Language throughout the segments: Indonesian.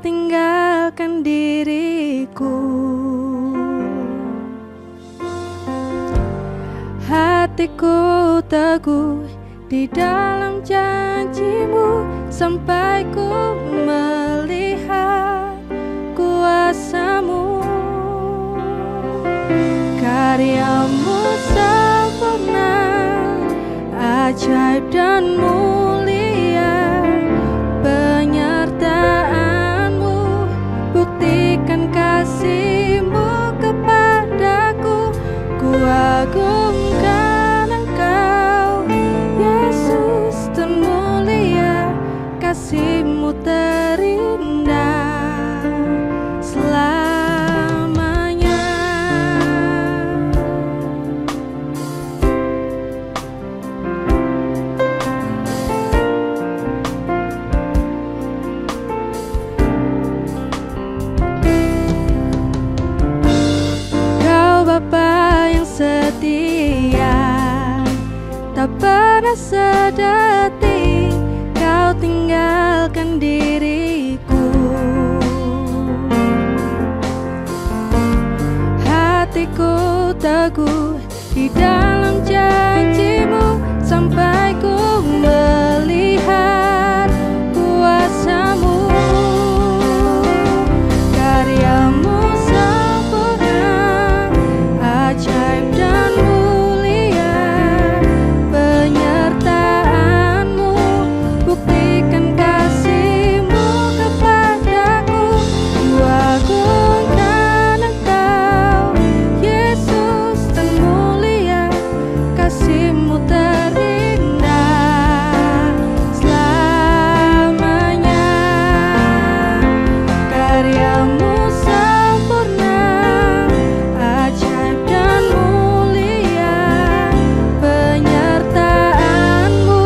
tinggalkan diriku. Hatiku teguh di dalam janjimu sampai ku melihat kuasamu. Karyamu sempurna, ajaib dan mulia. Penyertaanmu buktikan kasihmu kepadaku. Ku agungkan Engkau, Yesus termulia. Kasihmu terindah selamanya. Kau Bapa yang setia, tak pernah sedetik Kau tinggalkan diriku. Hatiku teguh di dalam janjimu sampai ku melihat kuasamu. Karyamu sempurna, ajaib dan mulia. Penyertaanmu buktikan kasihmu kepadaku. Ku agungkan Engkau, Yesus termulia. Kasihmu terindah selamanya. Karyamu sempurna, ajaib dan mulia. Penyertaanmu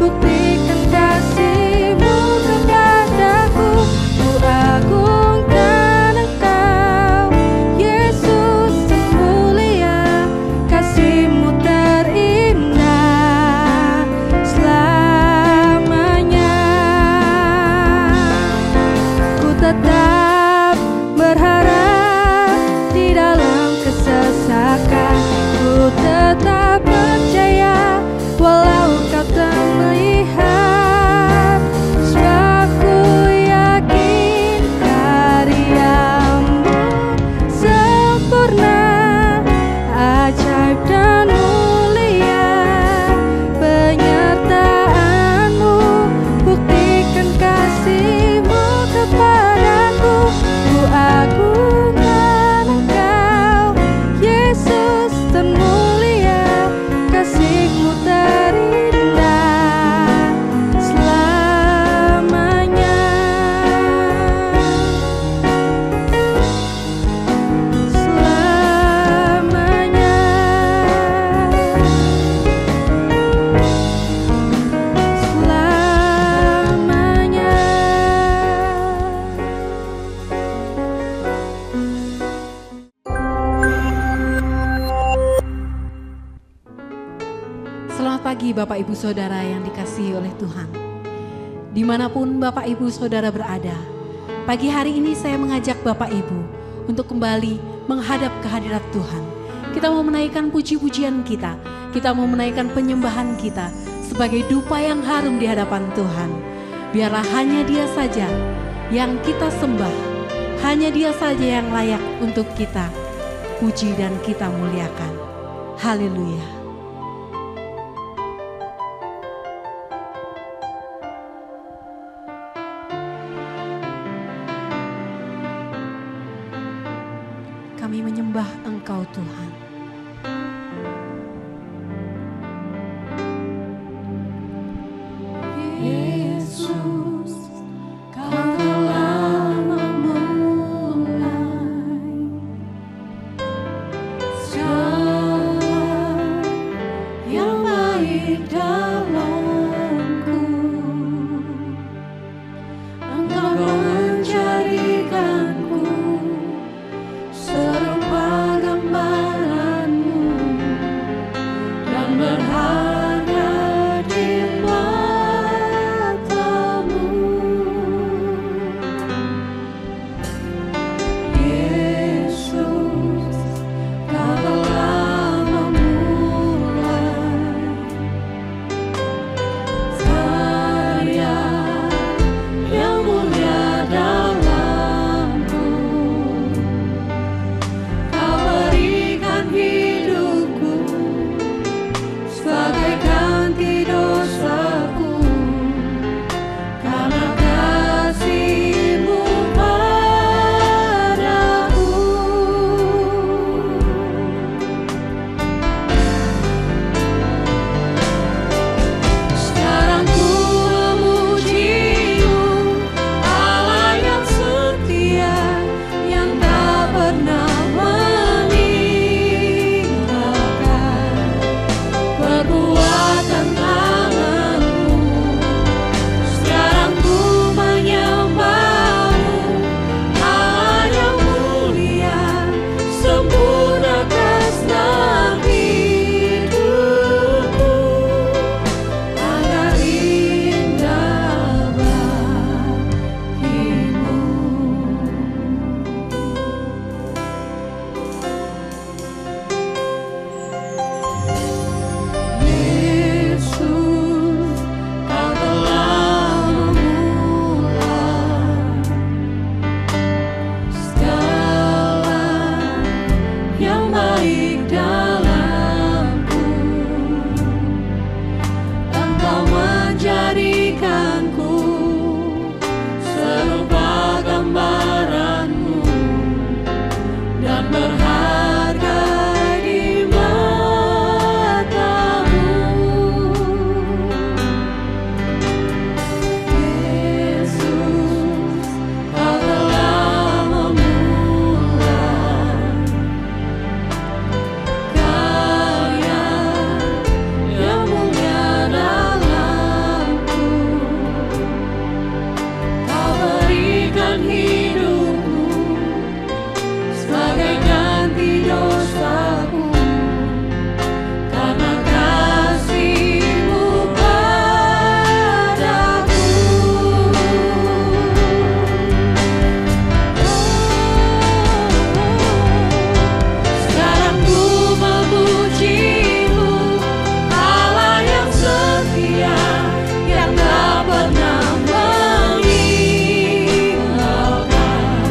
buktikan kasihmu kepadaku. Ku agungkan Engkau, Yesus termulia. Kasihmu terindah selamanya. Ku tetap berharap di dalam kesesakan. Ku tetap percaya walau kau tak melihat. Sebab ku yakin karyamu sempurna, ajaib dan mulia. Penyertaanmu buktikan kasihmu kepadaku. Ku agungkan Engkau, Yesus termulia. Kasihmu terindah selamanya. Selamanya. Selamanya. Selamat pagi Bapak Ibu Saudara yang dikasihi oleh Tuhan. Dimanapun Bapak Ibu Saudara berada, pagi hari ini saya mengajak Bapak Ibu untuk kembali menghadap kehadirat Tuhan. Kita mau menaikkan puji-pujian kita, kita mau menaikkan penyembahan kita sebagai dupa yang harum di hadapan Tuhan. Biarlah hanya Dia saja yang kita sembah, hanya Dia saja yang layak untuk kita puji dan kita muliakan. Haleluya. Kami menyembah Engkau Tuhan. Yesus, Kau telah memulai segala yang baik dalamku. Engkau menjadikanku serupa gambaran-Mu dan berharga di mata-Mu. baik dalamku. Engkau menjadikanku serupa gambaran-Mu dan berharga di mata-Mu. Yesus, Kau telah memulai karya yang mulia dalamku. Kau berikan hidupmu sebagai ganti dosaku, karena kasih-Mu padaku. Sekarang ku memuji-Mu, Allah yang setia, yang tak pernah meninggalkan.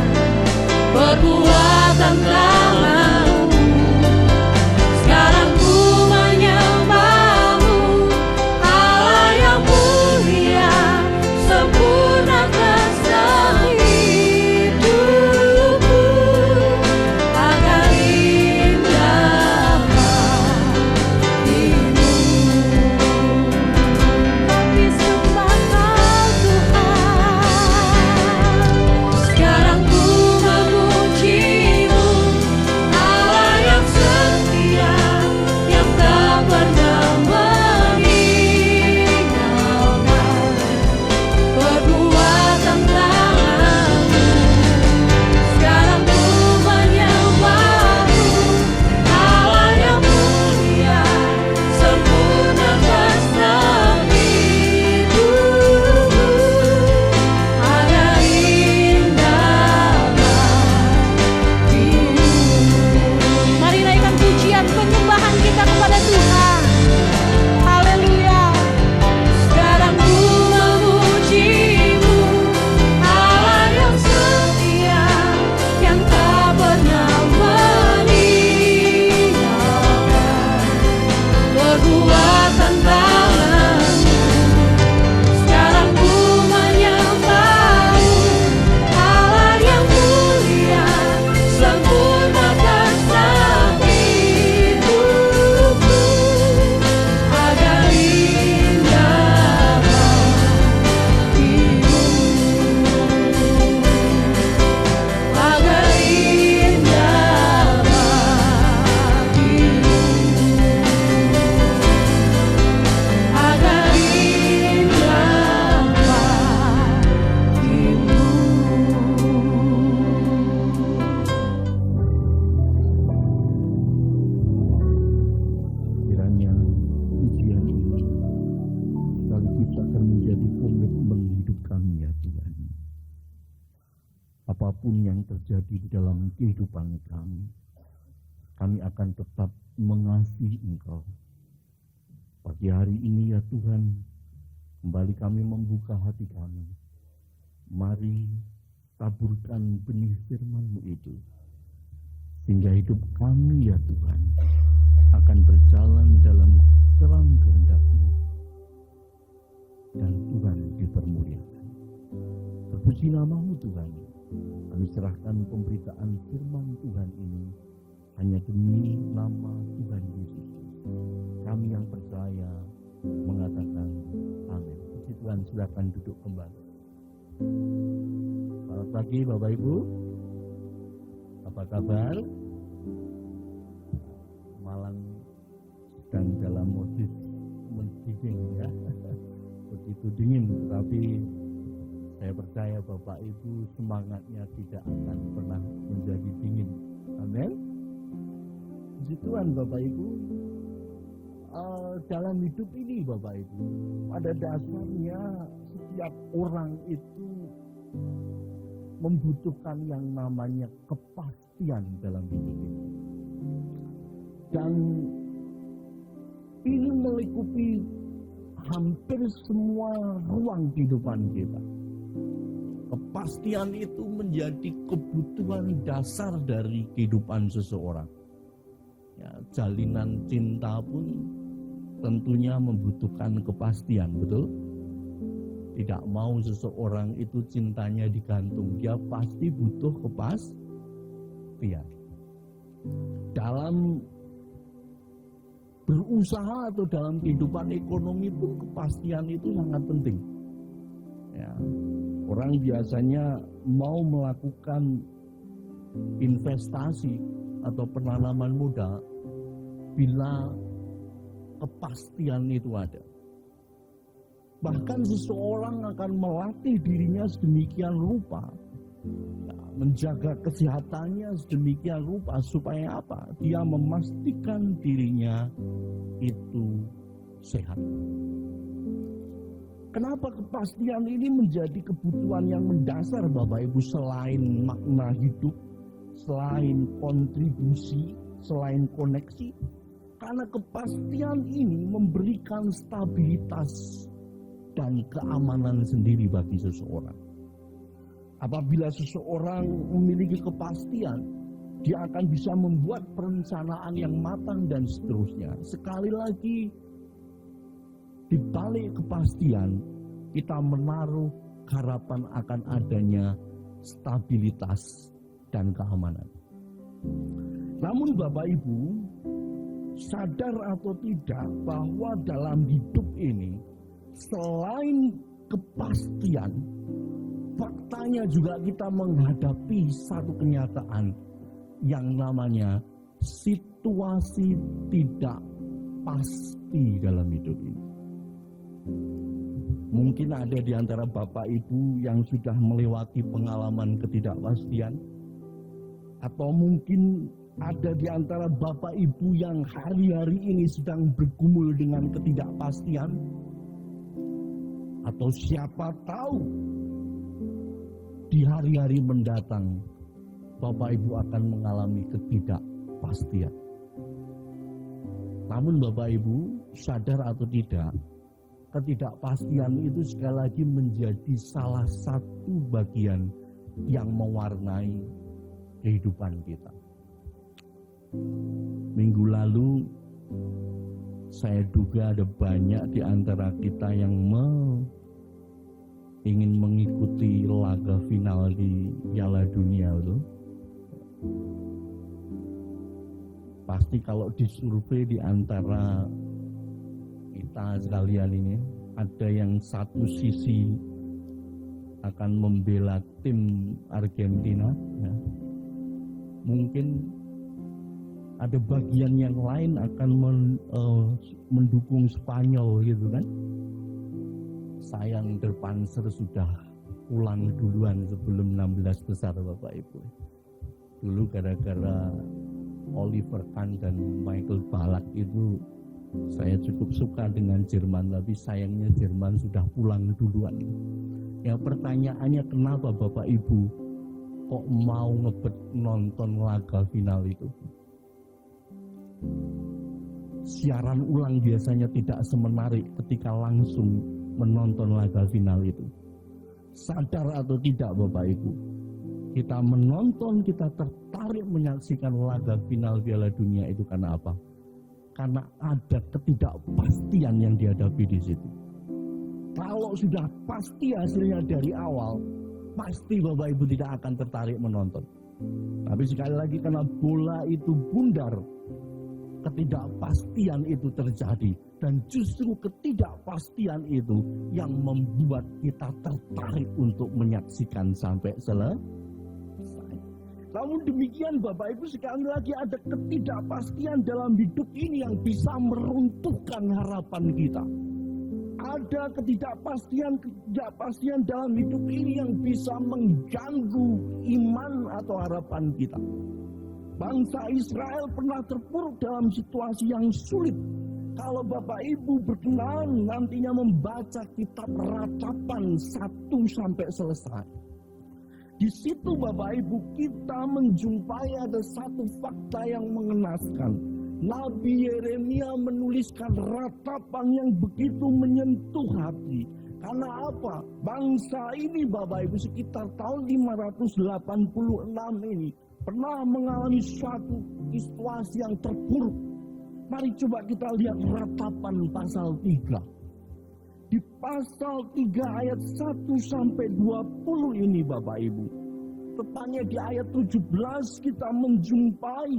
Perbuatan tangan-Mu, sekarang ku menyembah-Mu, Allah yang mulia, sempurnakan hidupku agar indah hatimu. Disembah Kau Tuhan. Sekarang ku memuji-Mu, Allah yang setia, yang tak pernah meninggalkan. Perbuatan tangan-Mu, sekarang ku menyembah-Mu, Allah yang mulia, sempurnakan hidupku agar indah hatimu. Mari naikkan pujian penyembahan kita kepada Tuhan. Haleluya. Sekarang ku memuji-Mu, Allah yang setia, yang tak pernah meninggalkan. Perbuatan tangan-Mu, sekarang ku menyembah-Mu, Allah yang mulia, sempurnakan hidupku agar indah hatimu, agar indah hatimu, agar indah Kiranya pujian ini selalu ciptakan menjadi komitmen hidup kami ya Tuhan. Apapun yang terjadi di dalam kehidupan kami akan tetap mengasihi Engkau. Pagi hari ini ya Tuhan, kembali kami membuka hati kami. Mari taburkan benih firman-Mu itu, sehingga hidup kami ya Tuhan akan berjalan dalam terang kehendak-Mu, dan Tuhan dipermuliakan. Terpuji nama-Mu Tuhan. Kami serahkan pemberitaan firman Tuhan ini hanya demi nama Tuhan Yesus. Kami yang percaya mengatakan amin. Puji Tuhan, silakan duduk kembali. Selamat pagi Bapak Ibu. Apa kabar? Malang sedang dalam modus mendingin ya. Begitu dingin, tapi saya percaya Bapak Ibu semangatnya tidak akan pernah menjadi dingin. Amin. Puji Tuhan Bapak Ibu. Dalam hidup ini Bapak Ibu, pada dasarnya setiap orang itu membutuhkan yang namanya kepastian dalam hidup ini. Dan ini melingkupi hampir semua ruang kehidupan kita. Kepastian itu menjadi kebutuhan dasar dari kehidupan seseorang. Ya, jalinan cinta pun tentunya membutuhkan kepastian, betul? Tidak mau seseorang itu cintanya digantung, dia pasti butuh kepastian. Dalam berusaha atau dalam kehidupan ekonomi pun kepastian itu sangat penting. Ya, orang biasanya mau melakukan investasi atau penanaman modal bila kepastian itu ada. Bahkan seseorang akan melatih dirinya sedemikian rupa, ya, menjaga kesehatannya sedemikian rupa supaya apa? Dia memastikan dirinya itu sehat. Kenapa kepastian ini menjadi kebutuhan yang mendasar Bapak Ibu, selain makna hidup, selain kontribusi, selain koneksi? Karena kepastian ini memberikan stabilitas dan keamanan sendiri bagi seseorang. Apabila seseorang memiliki kepastian, dia akan bisa membuat perencanaan yang matang dan seterusnya. Sekali lagi, di balik kepastian, kita menaruh harapan akan adanya stabilitas dan keamanan. Namun Bapak Ibu, sadar atau tidak bahwa dalam hidup ini, selain kepastian, faktanya juga kita menghadapi satu kenyataan yang namanya situasi tidak pasti dalam hidup ini. Mungkin ada di antara Bapak Ibu yang sudah melewati pengalaman ketidakpastian, atau mungkin ada di antara Bapak Ibu yang hari-hari ini sedang bergumul dengan ketidakpastian, atau siapa tahu di hari-hari mendatang Bapak Ibu akan mengalami ketidakpastian. Namun Bapak Ibu, sadar atau tidak, ketidakpastian itu sekali lagi menjadi salah satu bagian yang mewarnai kehidupan kita. Minggu lalu saya duga ada banyak di antara kita yang ingin mengikuti laga final di Piala Dunia itu. Pasti kalau disurvei di antara kita sekalian ini, ada yang satu sisi akan membela tim Argentina, ya. Mungkin ada bagian yang lain akan mendukung Spanyol gitu kan. Sayang Der Panzer sudah pulang duluan sebelum 16 besar Bapak Ibu. Dulu gara-gara Oliver Kahn dan Michael Ballack itu saya cukup suka dengan Jerman, tapi sayangnya Jerman sudah pulang duluan. Ya, pertanyaannya kenapa Bapak Ibu kok mau ngebet nonton laga final itu? Siaran ulang biasanya tidak semenarik ketika langsung menonton laga final itu. Sadar atau tidak Bapak Ibu, kita menonton, kita tertarik menyaksikan laga final Piala Dunia itu karena apa? Karena ada ketidakpastian yang dihadapi di situ. Kalau sudah pasti hasilnya dari awal, pasti Bapak Ibu tidak akan tertarik menonton. Tapi sekali lagi karena bola itu bundar, ketidakpastian itu terjadi, dan justru ketidakpastian itu yang membuat kita tertarik untuk menyaksikan sampai selesai. Namun demikian Bapak Ibu, sekali lagi ada ketidakpastian dalam hidup ini yang bisa meruntuhkan harapan kita. Ada ketidakpastian dalam hidup ini yang bisa mengganggu iman atau harapan kita. Bangsa Israel pernah terpuruk dalam situasi yang sulit. Kalau Bapak Ibu berkenan nantinya membaca kitab Ratapan 1 sampai selesai, di situ Bapak Ibu kita menjumpai ada satu fakta yang mengenaskan. Nabi Yeremia menuliskan ratapan yang begitu menyentuh hati. Karena apa? Bangsa ini Bapak Ibu sekitar tahun 586 ini pernah mengalami suatu memasuki situasi yang terpuruk. Mari coba kita lihat Ratapan pasal 3. Di pasal 3 ayat 1 sampai 20 ini Bapak Ibu. Tepatnya di ayat 17 kita menjumpai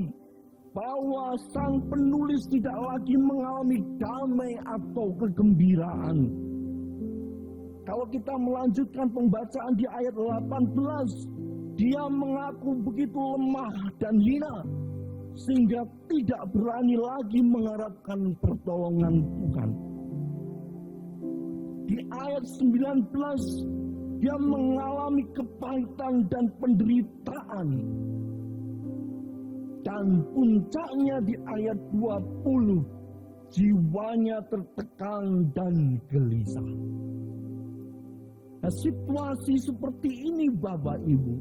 bahwa sang penulis tidak lagi mengalami damai atau kegembiraan. Kalau kita melanjutkan pembacaan di ayat 18, dia mengaku begitu lemah dan hina sehingga tidak berani lagi mengharapkan pertolongan Tuhan. Di ayat 19, dia mengalami kepahitan dan penderitaan. Dan puncaknya di ayat 20, jiwanya tertekan dan gelisah. Nah, situasi seperti ini Bapak Ibu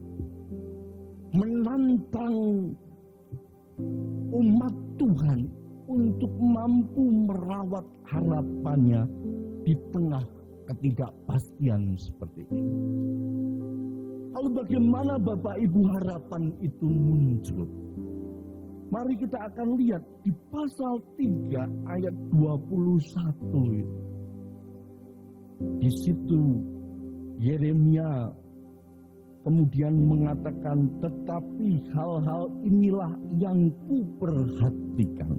menantang umat Tuhan untuk mampu merawat harapannya di tengah ketidakpastian seperti ini. Lalu bagaimana Bapak Ibu harapan itu muncul? Mari kita akan lihat di pasal 3 ayat 21 itu. Di situ Yeremia kemudian mengatakan, tetapi hal-hal inilah yang kuperhatikan.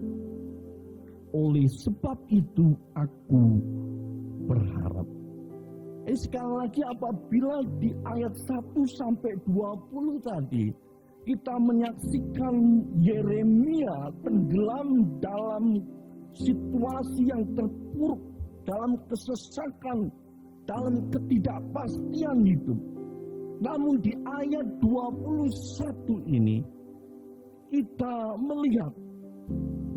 Oleh sebab itu aku berharap. Sekali lagi apabila di ayat 1 sampai 20 tadi kita menyaksikan Yeremia tenggelam dalam situasi yang terpuruk, dalam kesesakan, dalam ketidakpastian hidup. Namun di ayat 21 ini kita melihat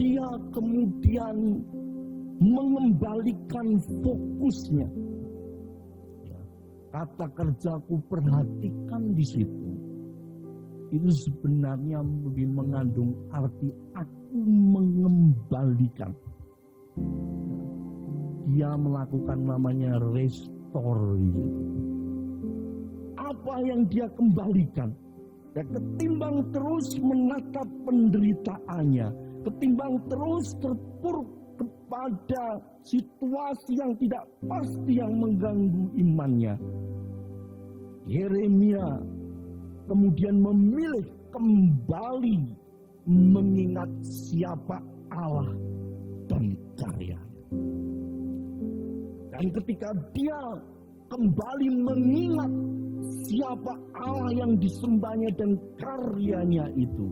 dia kemudian mengembalikan fokusnya. Kata kerjaku perhatikan di situ. Itu sebenarnya lebih mengandung arti aku mengembalikan. Dia melakukan namanya restore. Apa yang dia kembalikan? Ya, ketimbang terus menatap penderitaannya, ketimbang terus terpuruk kepada situasi yang tidak pasti yang mengganggu imannya, Yeremia kemudian memilih kembali mengingat siapa Allah dan karyanya. Dan ketika dia kembali mengingat siapa Allah yang disembahnya dan karyanya itu,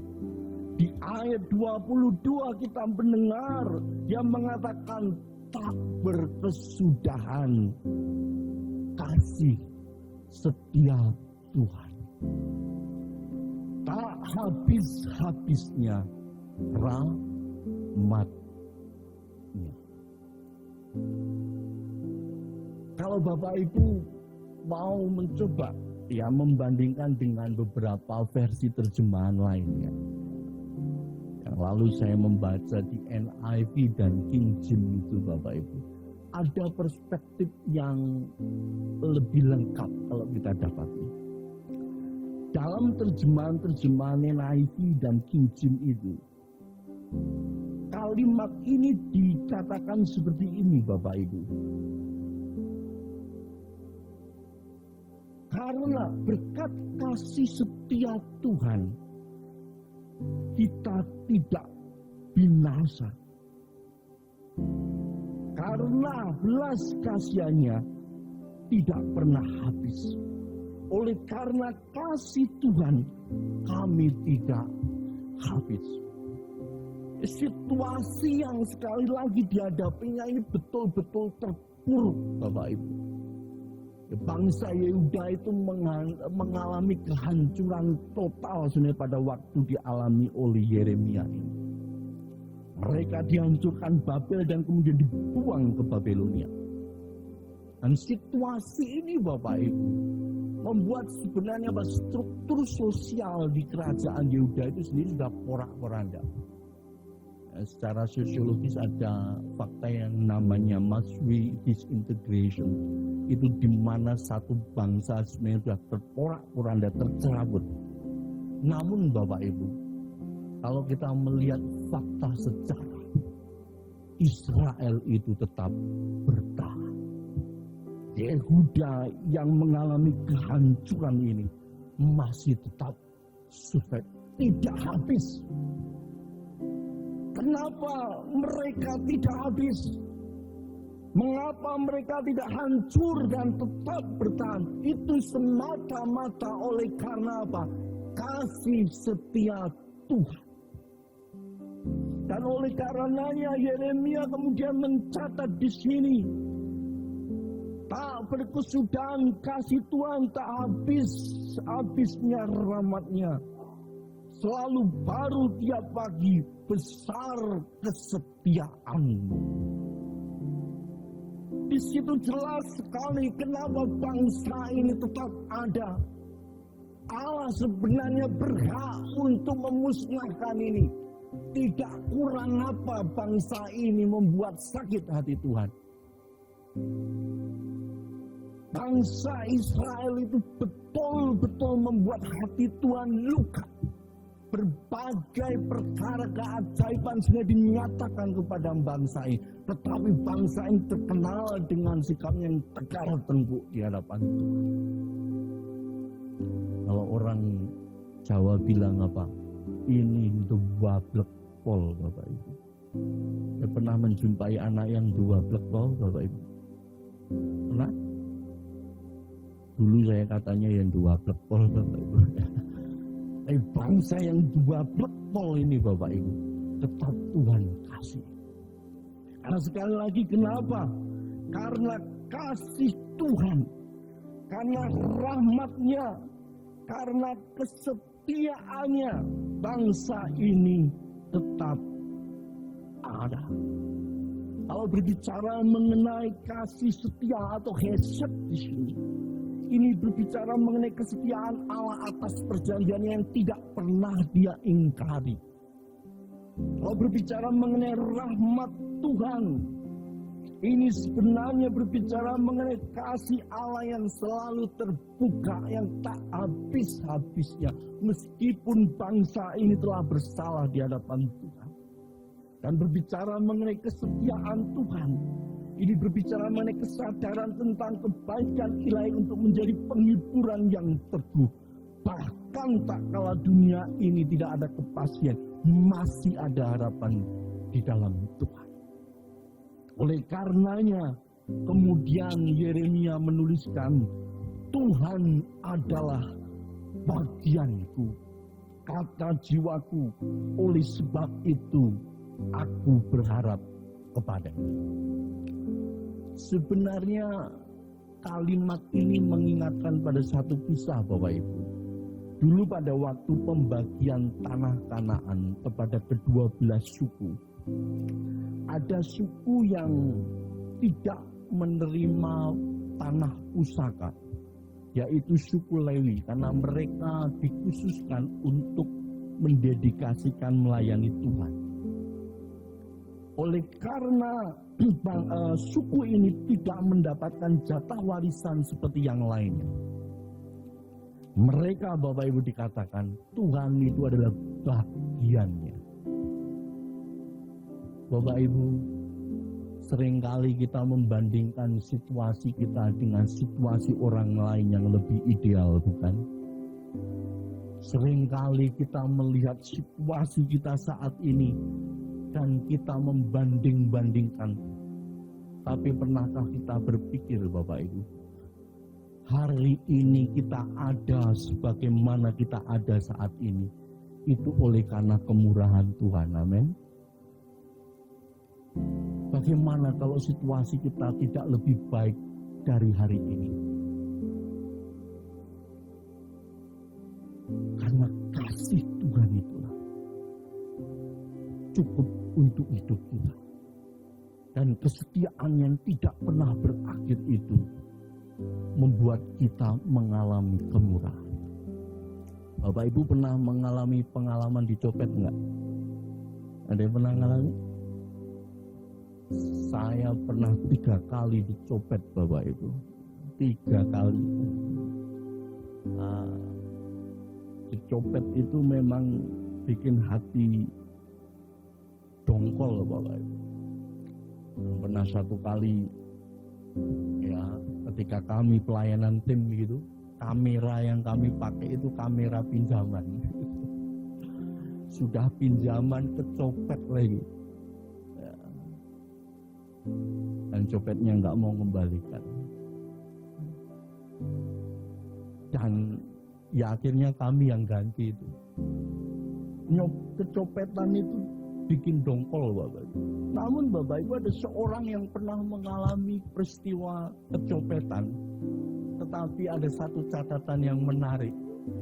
di ayat 22 kita mendengar dia mengatakan tak berkesudahan kasih setia Tuhan. Tak habis-habisnya rahmat-Nya. Kalau Bapak Ibu mau mencoba ya membandingkan dengan beberapa versi terjemahan lainnya. Yang lalu saya membaca di NIV dan King James itu Bapak Ibu. Ada perspektif yang lebih lengkap kalau kita dapati. Dalam terjemahan NIV dan King James itu, kalimat ini dikatakan seperti ini Bapak Ibu. Karena berkat kasih setia Tuhan, kita tidak binasa. Karena belas kasihannya tidak pernah habis. Oleh karena kasih Tuhan, kami tidak habis. Situasi yang sekali lagi dihadapinya ini betul-betul terpuruk Bapak Ibu. Bangsa Yehuda itu mengalami kehancuran total sebenarnya pada waktu dialami oleh Yeremia ini. Mereka dihancurkan Babel dan kemudian dibuang ke Babelonia. Dan situasi ini Bapak Ibu membuat sebenarnya struktur sosial di kerajaan Yehuda itu sendiri sudah porak-poranda. Secara sosiologis ada fakta yang namanya massue disintegration. Itu di mana satu bangsa sebenarnya sudah terporak-poranda, tercerabut. Namun Bapak Ibu, Kalau kita melihat fakta sejarah, Israel itu tetap bertahan. Yehuda yang mengalami kehancuran ini masih tetap survive, tidak habis. Kenapa mereka tidak habis? Mengapa mereka tidak hancur dan tetap bertahan? Itu semata-mata oleh karena apa? Kasih setia Tuhan. Dan oleh karenanya Yeremia kemudian mencatat di sini, tak berkesudahan kasih Tuhan, tak habisnya rahmatnya. Selalu baru tiap pagi, besar kesetiaan-Mu. Di situ jelas sekali kenapa bangsa ini tetap ada. Allah sebenarnya berhak untuk memusnahkan ini. Tidak kurang apa bangsa ini membuat sakit hati Tuhan. Bangsa Israel itu betul-betul membuat hati Tuhan luka. Berbagai perkara keajaiban sudah dinyatakan kepada bangsa ini. Tetapi bangsa ini terkenal dengan sikapnya yang tegar tengkuk di hadapan Tuhan. Kalau orang Jawa bilang apa? Ini dua blek pol, Bapak Ibu. Saya pernah menjumpai anak yang dua blek pol, Bapak Ibu. Pernah? Dulu saya katanya yang dua blek pol, Bapak Ibu. Bangsa yang dua blek pol ini, Bapak Ibu, tetap Tuhan kasih. Karena sekali lagi kenapa? Karena kasih Tuhan, karena rahmatnya, karena kesetiaannya, bangsa ini tetap ada. Kalau berbicara mengenai kasih setia atau hesed di sini, ini berbicara mengenai kesetiaan Allah atas perjanjian yang tidak pernah Dia ingkari. Kalau berbicara mengenai rahmat Tuhan, ini sebenarnya berbicara mengenai kasih Allah yang selalu terbuka, yang tak habis-habisnya. Meskipun bangsa ini telah bersalah di hadapan Tuhan. Dan berbicara mengenai kesetiaan Tuhan, ini berbicara mengenai kesadaran tentang kebaikan ilahi untuk menjadi penghiburan yang teguh. Bahkan tak kala dunia ini tidak ada kepastian, masih ada harapan di dalam Tuhan. Oleh karenanya, kemudian Yeremia menuliskan, Tuhan adalah bagianku, kata jiwaku, oleh sebab itu aku berharap kepadanya. Sebenarnya kalimat ini mengingatkan pada satu kisah, Bapak Ibu. Dulu pada waktu pembagian tanah Kanaan kepada kedua belas suku, ada suku yang tidak menerima tanah pusaka, yaitu suku Lewi, karena mereka dikhususkan untuk mendedikasikan melayani Tuhan. Oleh karena suku ini tidak mendapatkan jatah warisan seperti yang lainnya, mereka, Bapak Ibu, dikatakan Tuhan itu adalah bagiannya. Bapak Ibu, seringkali kita membandingkan situasi kita dengan situasi orang lain yang lebih ideal, bukan? Seringkali kita melihat situasi kita saat ini dan kita membanding-bandingkan. Tapi pernahkah kita berpikir, Bapak Ibu, hari ini kita ada sebagaimana kita ada saat ini, itu oleh karena kemurahan Tuhan, amin. Bagaimana kalau situasi kita tidak lebih baik dari hari ini? Karena kasih Tuhan itulah cukup untuk hidup kita. Dan kesetiaan yang tidak pernah berakhir itu membuat kita mengalami kemurahan. Bapak Ibu pernah mengalami pengalaman dicopet enggak? Ada yang pernah mengalami? Saya pernah 3 kali dicopet, Bapak Ibu. 3 kali. Dicopet itu memang bikin hati dongkol Bapak Ibu. Pernah satu kali ya ketika kami pelayanan tim gitu, kamera yang kami pakai itu kamera pinjaman. Sudah pinjaman kecopet lagi. Ya. Dan copetnya nggak mau kembalikan. Dan ya akhirnya kami yang ganti itu. Kecopetan itu bikin dongkol Bapak Ibu. Namun Bapak Ibu ada seorang yang pernah mengalami peristiwa kecopetan. Tetapi ada satu catatan yang menarik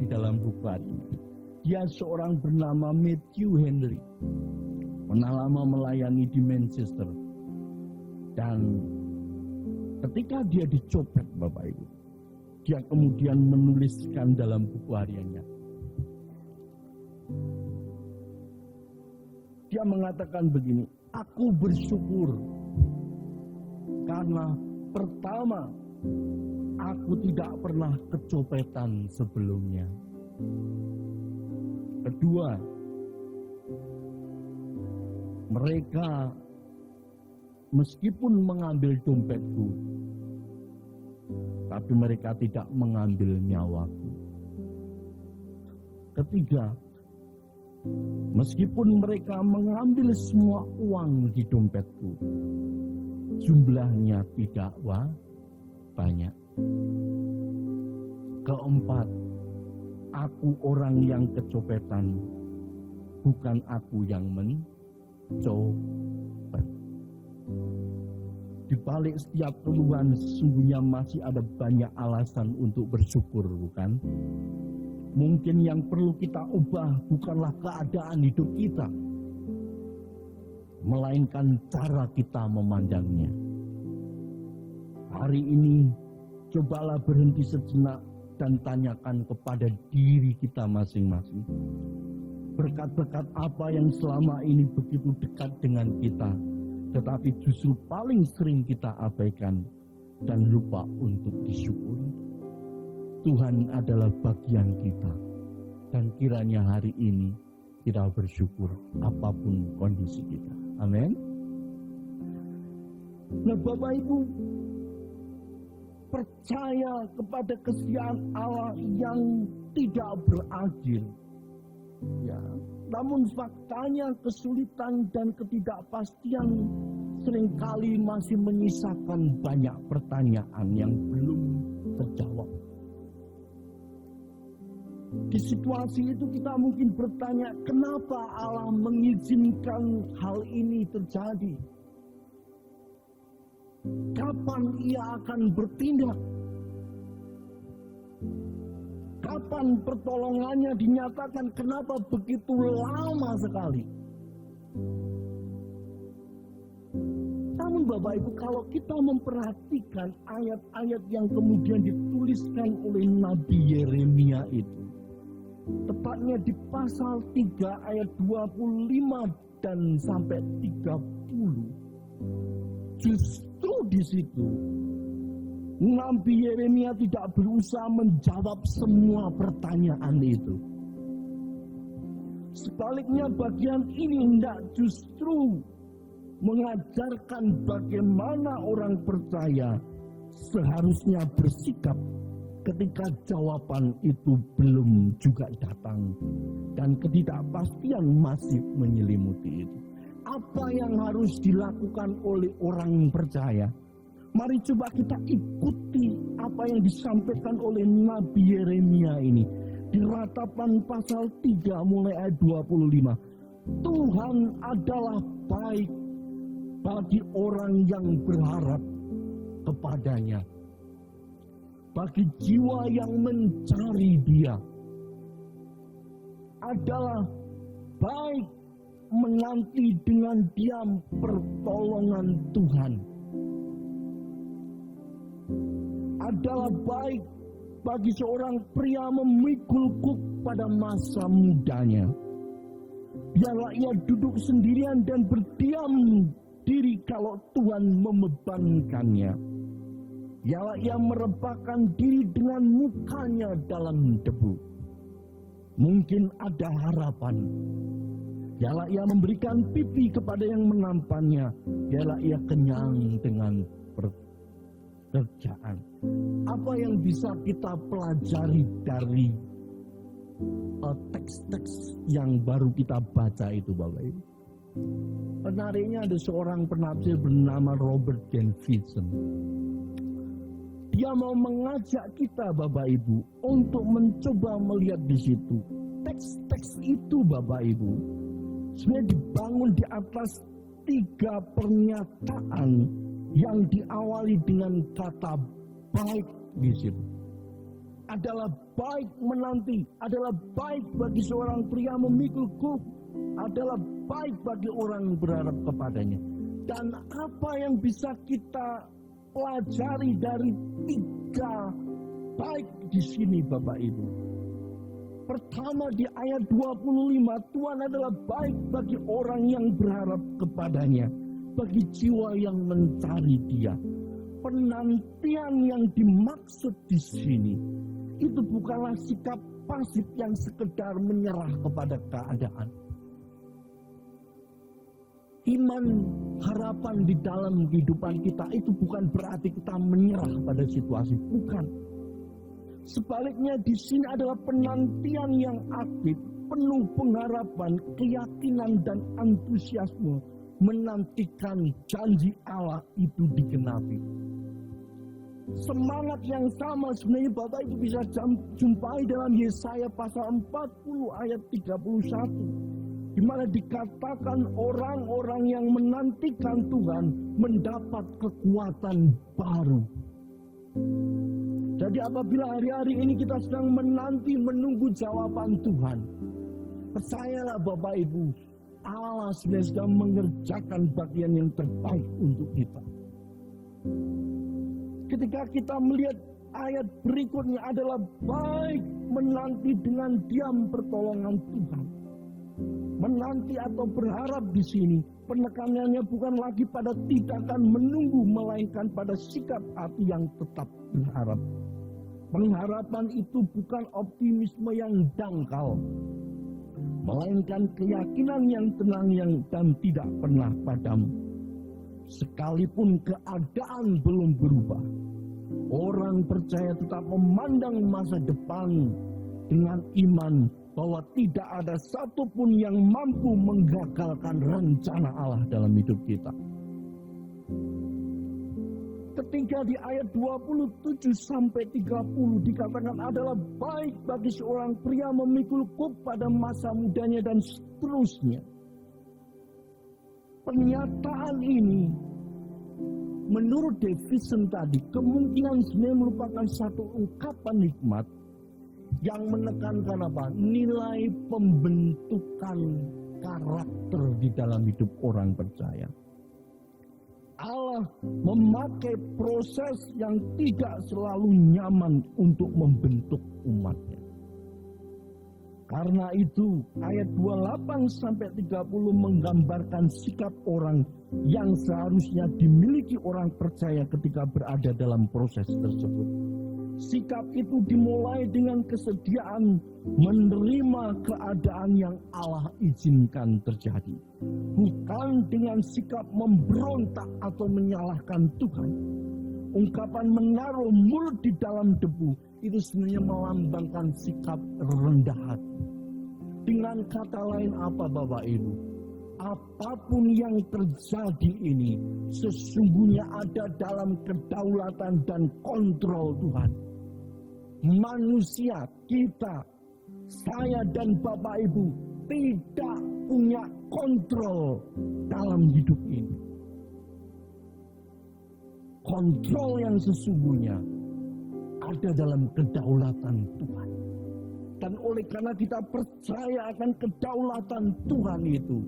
di dalam buku ini. Dia seorang bernama Matthew Henry. Pernah lama melayani di Manchester. Dan ketika dia dicopet Bapak Ibu, dia kemudian menuliskan dalam buku hariannya. Dia mengatakan begini, aku bersyukur karena pertama, aku tidak pernah kecopetan sebelumnya. Kedua, mereka meskipun mengambil dompetku, tapi mereka tidak mengambil nyawaku. Ketiga, meskipun mereka mengambil semua uang di dompetku, jumlahnya tidak banyak. Keempat, aku orang yang kecopetan, bukan aku yang mencopet. Di balik setiap keluhan sesungguhnya masih ada banyak alasan untuk bersyukur, bukan? Mungkin yang perlu kita ubah bukanlah keadaan hidup kita, melainkan cara kita memandangnya. Hari ini, cobalah berhenti sejenak dan tanyakan kepada diri kita masing-masing. Berkat-berkat apa yang selama ini begitu dekat dengan kita, tetapi justru paling sering kita abaikan dan lupa untuk disyukuri. Tuhan adalah bagian kita, dan kiranya hari ini kita bersyukur apapun kondisi kita. Amin. Nah Bapak Ibu, percaya kepada kesetiaan Allah yang tidak berakhir. Ya, namun faktanya kesulitan dan ketidakpastian seringkali masih menyisakan banyak pertanyaan yang belum terjawab. Di situasi itu kita mungkin bertanya, kenapa Allah mengizinkan hal ini terjadi? Kapan Ia akan bertindak? Kapan pertolongannya dinyatakan? Kenapa begitu lama sekali? Namun Bapak Ibu, kalau kita memperhatikan ayat-ayat yang kemudian dituliskan oleh Nabi Yeremia itu, tepatnya di pasal 3 ayat 25 dan sampai 30, justru di situ Nabi Yeremia tidak berusaha menjawab semua pertanyaan itu. Sebaliknya bagian ini hendak justru mengajarkan bagaimana orang percaya seharusnya bersikap ketika jawaban itu belum juga datang dan ketidakpastian masih menyelimuti itu. Apa yang harus dilakukan oleh orang percaya? Mari coba kita ikuti apa yang disampaikan oleh Nabi Yeremia ini. Di ratapan pasal 3 mulai ayat 25. Tuhan adalah baik bagi orang yang berharap kepadanya, bagi jiwa yang mencari Dia. Adalah baik menanti dengan diam pertolongan Tuhan. Adalah baik bagi seorang pria memikul kuk pada masa mudanya. Biarlah ia duduk sendirian dan berdiam diri kalau Tuhan membebankannya. Biarlah ia merebahkan diri dengan mukanya dalam debu. Mungkin ada harapan. Dialah ia memberikan pipi kepada yang menampannya. Dialah ia kenyang dengan pekerjaan. Apa yang bisa kita pelajari dari teks-teks yang baru kita baca itu, Bapak Ibu? Menariknya ada seorang penafsir bernama Robert Davidson. Dia mau mengajak kita, Bapak Ibu, untuk mencoba melihat di situ. Teks-teks itu, Bapak Ibu, sebenarnya dibangun di atas 3 pernyataan yang diawali dengan kata baik di situ. Adalah baik menanti, adalah baik bagi seorang pria memikul kuk, adalah baik bagi orang berharap kepadanya. Dan apa yang bisa kita pelajari dari 3 baik di sini, Bapak Ibu? Pertama, di ayat 25, Tuhan adalah baik bagi orang yang berharap kepadanya, bagi jiwa yang mencari Dia. Penantian yang dimaksud di sini itu bukanlah sikap pasif yang sekedar menyerah kepada keadaan. Iman, harapan di dalam kehidupan kita itu bukan berarti kita menyerah pada situasi, bukan. Sebaliknya di sini adalah penantian yang aktif, penuh pengharapan, keyakinan dan antusiasme menantikan janji Allah itu digenapi. Semangat yang sama sebenarnya Bapak itu bisa jumpai dalam Yesaya pasal 40 ayat 31. Di mana dikatakan orang-orang yang menantikan Tuhan mendapat kekuatan baru. Jadi apabila hari-hari ini kita sedang menanti menunggu jawaban Tuhan, percayalah Bapak Ibu, Allah sebenarnya sedang mengerjakan bagian yang terbaik untuk kita. Ketika kita melihat ayat berikutnya adalah baik menanti dengan diam pertolongan Tuhan. Menanti atau berharap di sini penekanannya bukan lagi pada tindakan menunggu, melainkan pada sikap hati yang tetap berharap. Pengharapan itu bukan optimisme yang dangkal, melainkan keyakinan yang tenang dan tidak pernah padam. Sekalipun keadaan belum berubah, orang percaya tetap memandang masa depan dengan iman bahwa tidak ada satupun yang mampu menggagalkan rencana Allah dalam hidup kita. Ketika di ayat 27 sampai 30 dikatakan adalah baik bagi seorang pria memikul kuk pada masa mudanya dan seterusnya. Pernyataan ini menurut Davidson tadi kemungkinan sebenarnya merupakan satu ungkapan hikmat yang menekankan apa? Nilai pembentukan karakter di dalam hidup orang percaya. Allah memakai proses yang tidak selalu nyaman untuk membentuk umatnya. Karena itu ayat 28 sampai 30 menggambarkan sikap orang yang seharusnya dimiliki orang percaya ketika berada dalam proses tersebut. Sikap itu dimulai dengan kesediaan menerima keadaan yang Allah izinkan terjadi. Bukan dengan sikap memberontak atau menyalahkan Tuhan. Ungkapan menaruh mulut di dalam debu itu sebenarnya melambangkan sikap rendah hati. Dengan kata lain apa Bapak Ibu? Apapun yang terjadi ini sesungguhnya ada dalam kedaulatan dan kontrol Tuhan. Manusia, kita, saya dan Bapak Ibu tidak punya kontrol dalam hidup ini. Kontrol yang sesungguhnya ada dalam kedaulatan Tuhan. Dan oleh karena kita percaya akan kedaulatan Tuhan itu,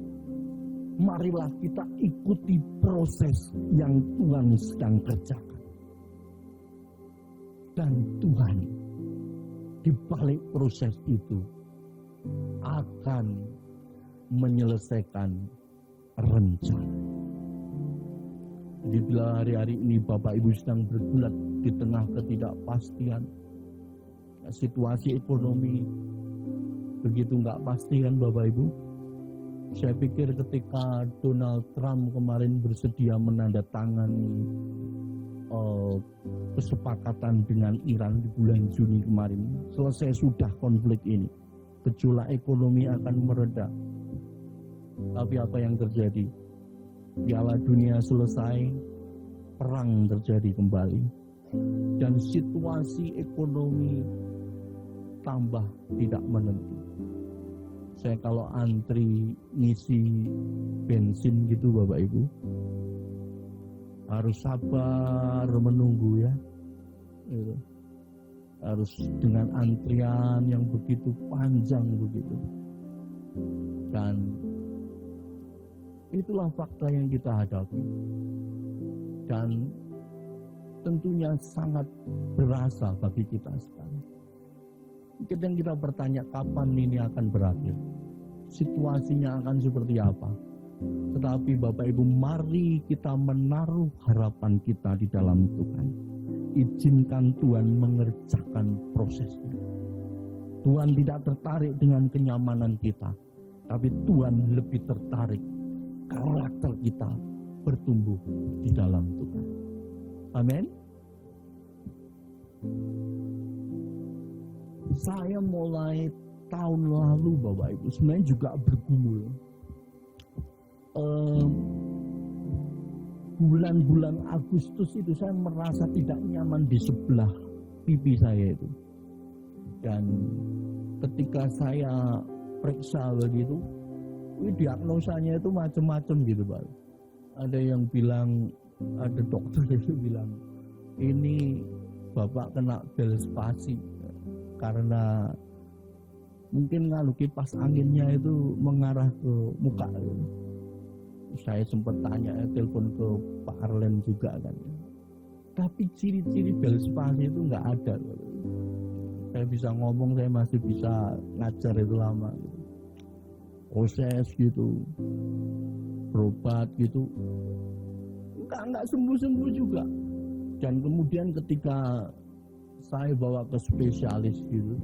marilah kita ikuti proses yang Tuhan sedang kerjakan. Dan Tuhan di balik proses itu akan menyelesaikan rencana. Jadi bila hari-hari ini Bapak Ibu sedang bergulat di tengah ketidakpastian, situasi ekonomi begitu nggak pasti kan Bapak Ibu. Saya pikir ketika Donald Trump kemarin bersedia menandatangani kesepakatan dengan Iran di bulan Juni kemarin, selesai sudah konflik ini, gejolak ekonomi akan mereda. Tapi apa yang terjadi? Piala Dunia selesai, perang terjadi kembali, dan situasi ekonomi tambah tidak menentu. Saya kalau antri ngisi bensin gitu Bapak Ibu, harus sabar menunggu ya. Gitu. Harus dengan antrian yang begitu panjang begitu. Dan itulah fakta yang kita hadapi. Dan tentunya sangat berasa bagi kita sekarang. Kadang kita bertanya kapan ini akan berakhir, situasinya akan seperti apa. Tetapi Bapak Ibu, mari kita menaruh harapan kita di dalam Tuhan. Izinkan Tuhan mengerjakan prosesnya. Tuhan tidak tertarik dengan kenyamanan kita, tapi Tuhan lebih tertarik karakter kita bertumbuh di dalam Tuhan. Amin. Saya mulai tahun lalu Bapak Ibu sebenarnya juga bergumul. Bulan-bulan Agustus itu saya merasa tidak nyaman di sebelah pipi saya itu. Dan ketika saya periksa begitu, diagnosanya itu macam-macam gitu Pak. Ada yang bilang, ada dokter yang bilang, ini Bapak kena bel spasi. Karena mungkin kalau kipas anginnya itu mengarah ke muka. Saya sempat tanya, telepon ke Pak Arlen juga kan. Tapi ciri-ciri bel spasi itu nggak ada. Saya bisa ngomong, saya masih bisa ngajar itu lama. Proses gitu, berobat gitu, nggak sembuh-sembuh juga. Dan kemudian ketika saya bawa ke spesialis gitu,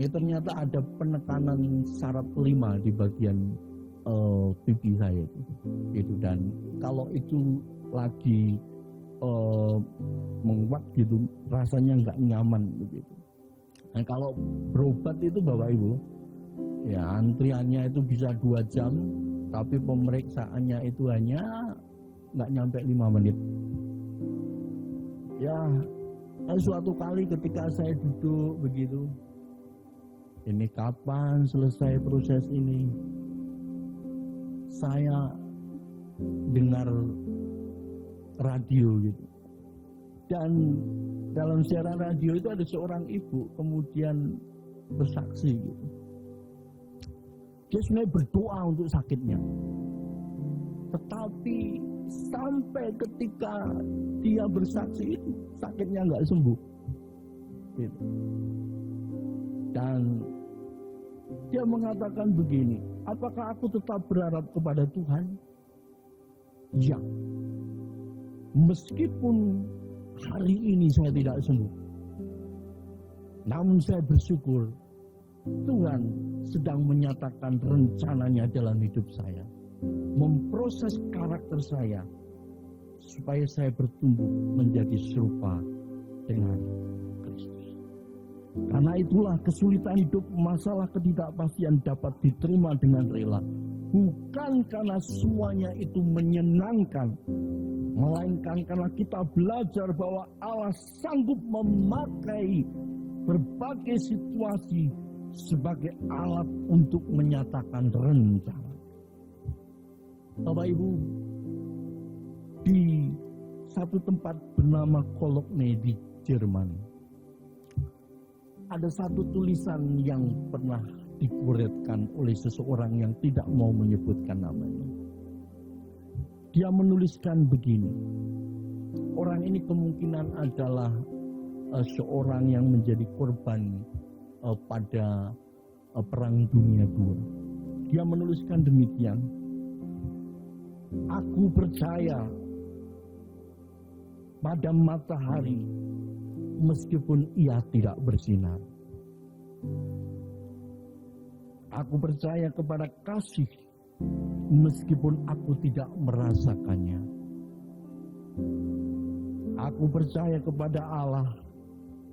ternyata ada penekanan saraf 5 di bagian pipi saya itu, gitu. Dan kalau itu lagi menguat gitu, rasanya nggak nyaman begitu. Dan kalau berobat itu Bapak Ibu, ya antriannya itu bisa 2 jam, tapi pemeriksaannya itu hanya nggak nyampe 5 menit. Ya, suatu kali ketika saya duduk begitu, ini kapan selesai proses ini? Saya dengar radio gitu. Dan dalam siaran radio itu ada seorang ibu kemudian bersaksi gitu. Dia sebenarnya berdoa untuk sakitnya. Tetapi sampai ketika dia bersaksi itu sakitnya nggak sembuh. Gitu. Dan dia mengatakan begini, apakah aku tetap berharap kepada Tuhan? Ya. Meskipun hari ini saya tidak sembuh, namun saya bersyukur Tuhan sedang menyatakan rencananya dalam hidup saya, memproses karakter saya supaya saya bertumbuh menjadi serupa dengan Kristus. Karena itulah kesulitan hidup, masalah ketidakpastian dapat diterima dengan rela, bukan karena semuanya itu menyenangkan, melainkan karena kita belajar bahwa Allah sanggup memakai berbagai situasi sebagai alat untuk menyatakan rencana. Bapak Ibu, di satu tempat bernama Cologne di Jerman, ada satu tulisan yang pernah dikuretkan oleh seseorang yang tidak mau menyebutkan namanya. Dia menuliskan begini, orang ini kemungkinan adalah seorang yang menjadi korban pada Perang Dunia II. Dia menuliskan demikian, aku percaya pada matahari meskipun ia tidak bersinar. Aku percaya kepada kasih meskipun aku tidak merasakannya. Aku percaya kepada Allah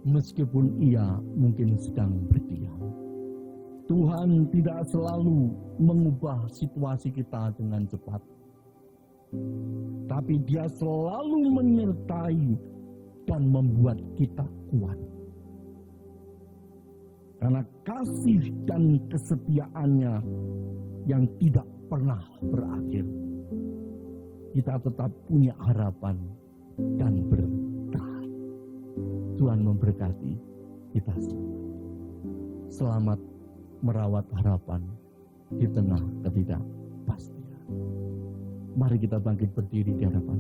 meskipun Ia mungkin sedang berdiam. Tuhan tidak selalu mengubah situasi kita dengan cepat, tapi Dia selalu menyertai dan membuat kita kuat. Karena kasih dan kesetiaannya yang tidak pernah berakhir, kita tetap punya harapan dan bertahan. Tuhan memberkati kita semua. Selamat merawat harapan di tengah ketidakpastian. Mari kita bangkit berdiri di hadapan.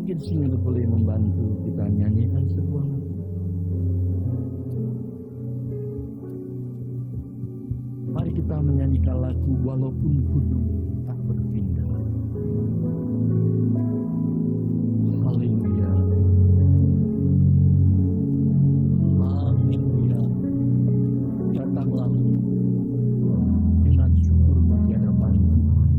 Mungkin single boleh membantu kita nyanyikan sebuah lagu. Mari kita menyanyikan lagu walaupun gunung tak berpindah. Haleluya. Haleluya. Datanglah dengan syukur di hadapan Tuhan.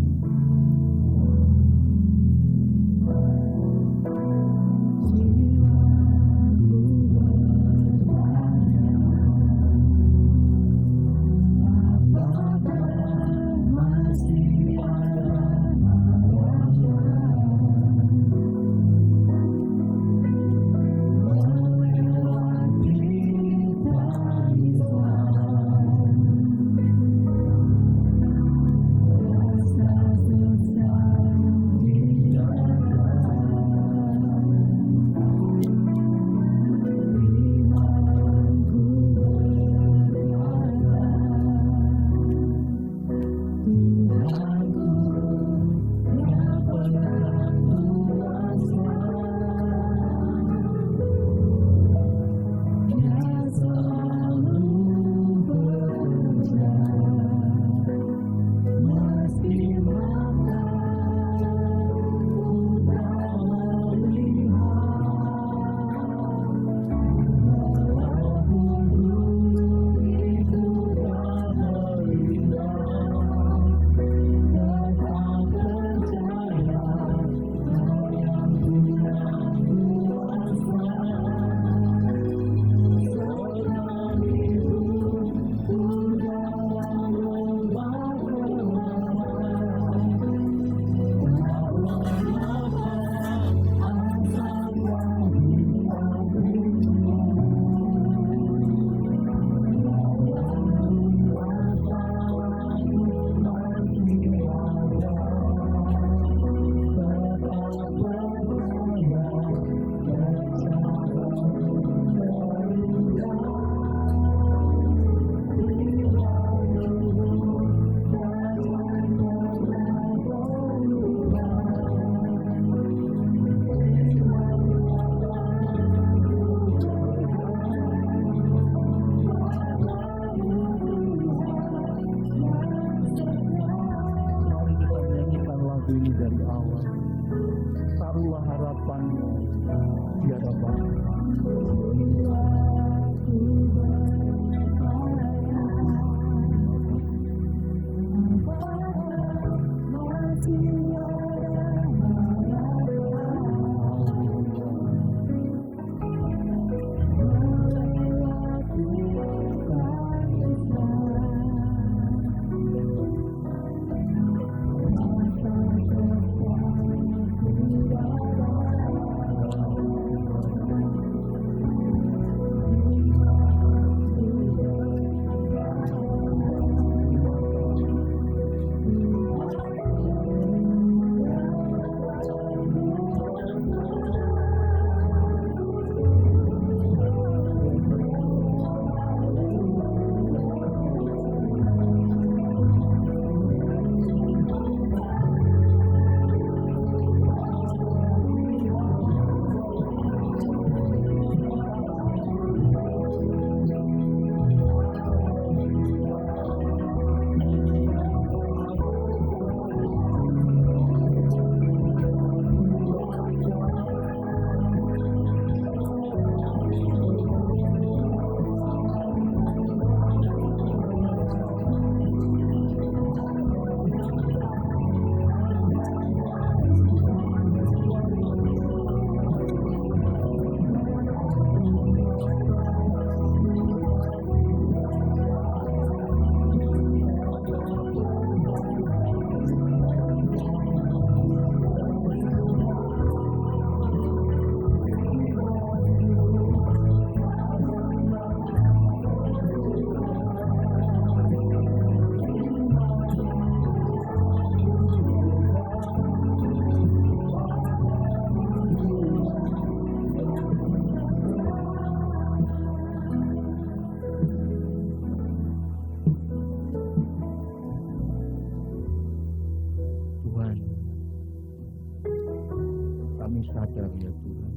sadar ya Tuhan,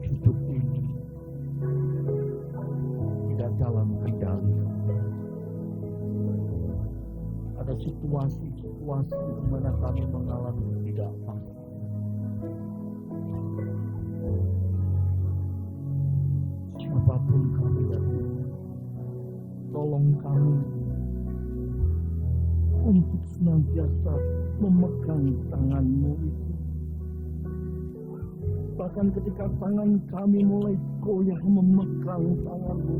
hidup ini tidak dalam kendali. Ada situasi-situasi di mana kami mengalami tidak pasti. Siapapun kami ya Tuhan, tolong kami untuk senantiasa memegang tangan-Mu itu. Bahkan ketika tangan kami mulai goyah memegang tangan-Mu,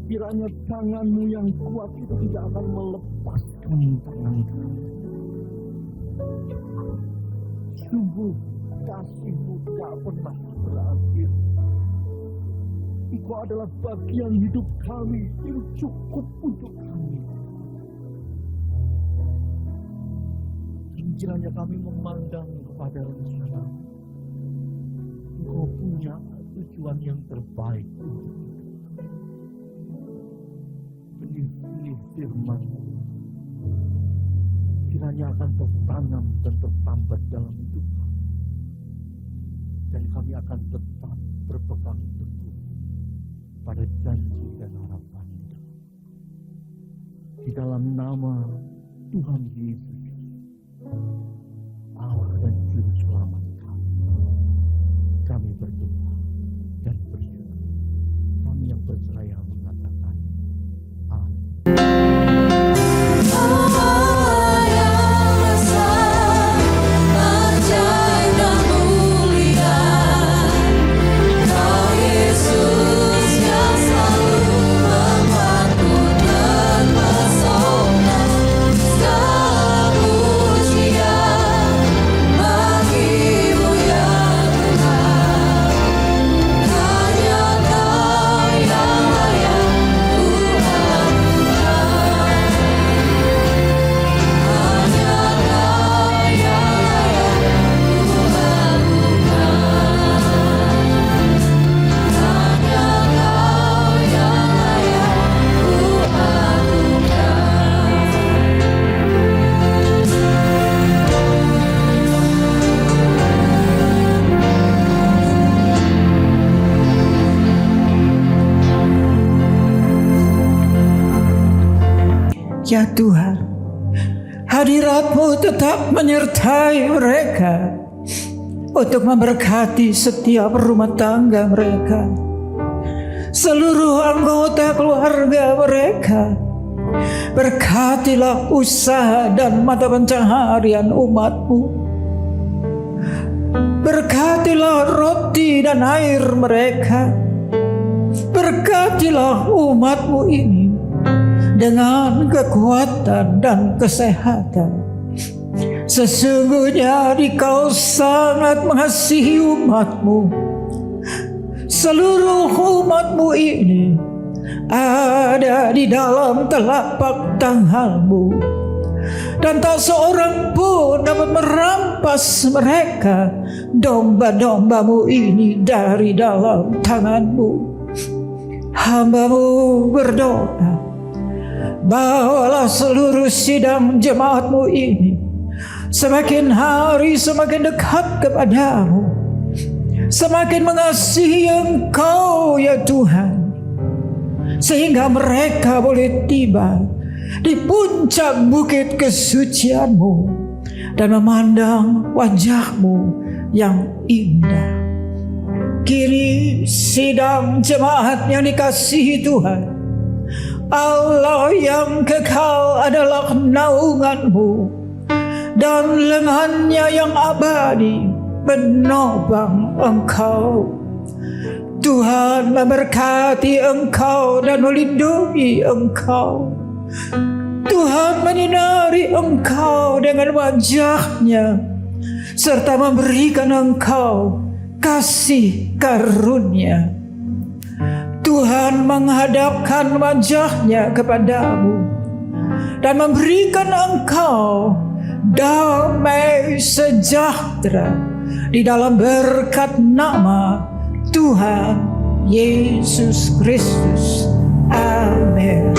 kiranya tangan-Mu yang kuat itu tidak akan melepaskan tangan kami. Sungguh kasih-Mu tak pernah berakhir. Engkau adalah bagian hidup kami yang cukup untuk kami. Kiranya kami memandang kepada rencana. Engkau punya tujuan yang terbaik untuk benih-benih firman kiranya akan tertanam dan tertambat dalam hidup kami, dan kami akan tetap berpegang teguh pada janji dan harapan di dalam nama Tuhan Yesus, Allah dan Juru Selamat kami berdoa dan bersyukur. Kami yang percaya mengatakan amin. Ya Tuhan, hadirat-Mu tetap menyertai mereka untuk memberkati setiap rumah tangga mereka, seluruh anggota keluarga mereka. Berkatilah usaha dan mata pencaharian umat-Mu. Berkatilah roti dan air mereka. Berkatilah umat-Mu ini dengan kekuatan dan kesehatan. Sesungguhnya Dikau sangat mengasihi umat-Mu. Seluruh umat-Mu ini ada di dalam telapak tangan-Mu, dan tak seorang pun dapat merampas mereka, domba-domba-Mu ini, dari dalam tangan-Mu. Hamba-Mu berdoa, bawalah seluruh sidang jemaat-Mu ini semakin hari semakin dekat kepada-Mu, semakin mengasihi Engkau ya Tuhan, sehingga mereka boleh tiba di puncak bukit kesucian-Mu dan memandang wajah-Mu yang indah. Kini sidang jemaat yang dikasihi Tuhan, Allah yang kekal adalah naungan-Mu, dan lengannya yang abadi menopang Engkau. Tuhan memberkati Engkau dan melindungi Engkau. Tuhan menyinari Engkau dengan wajah-Nya, serta memberikan Engkau kasih karunia. Tuhan menghadapkan wajah-Nya kepadamu dan memberikan engkau damai sejahtera di dalam berkat nama Tuhan Yesus Kristus. Amin.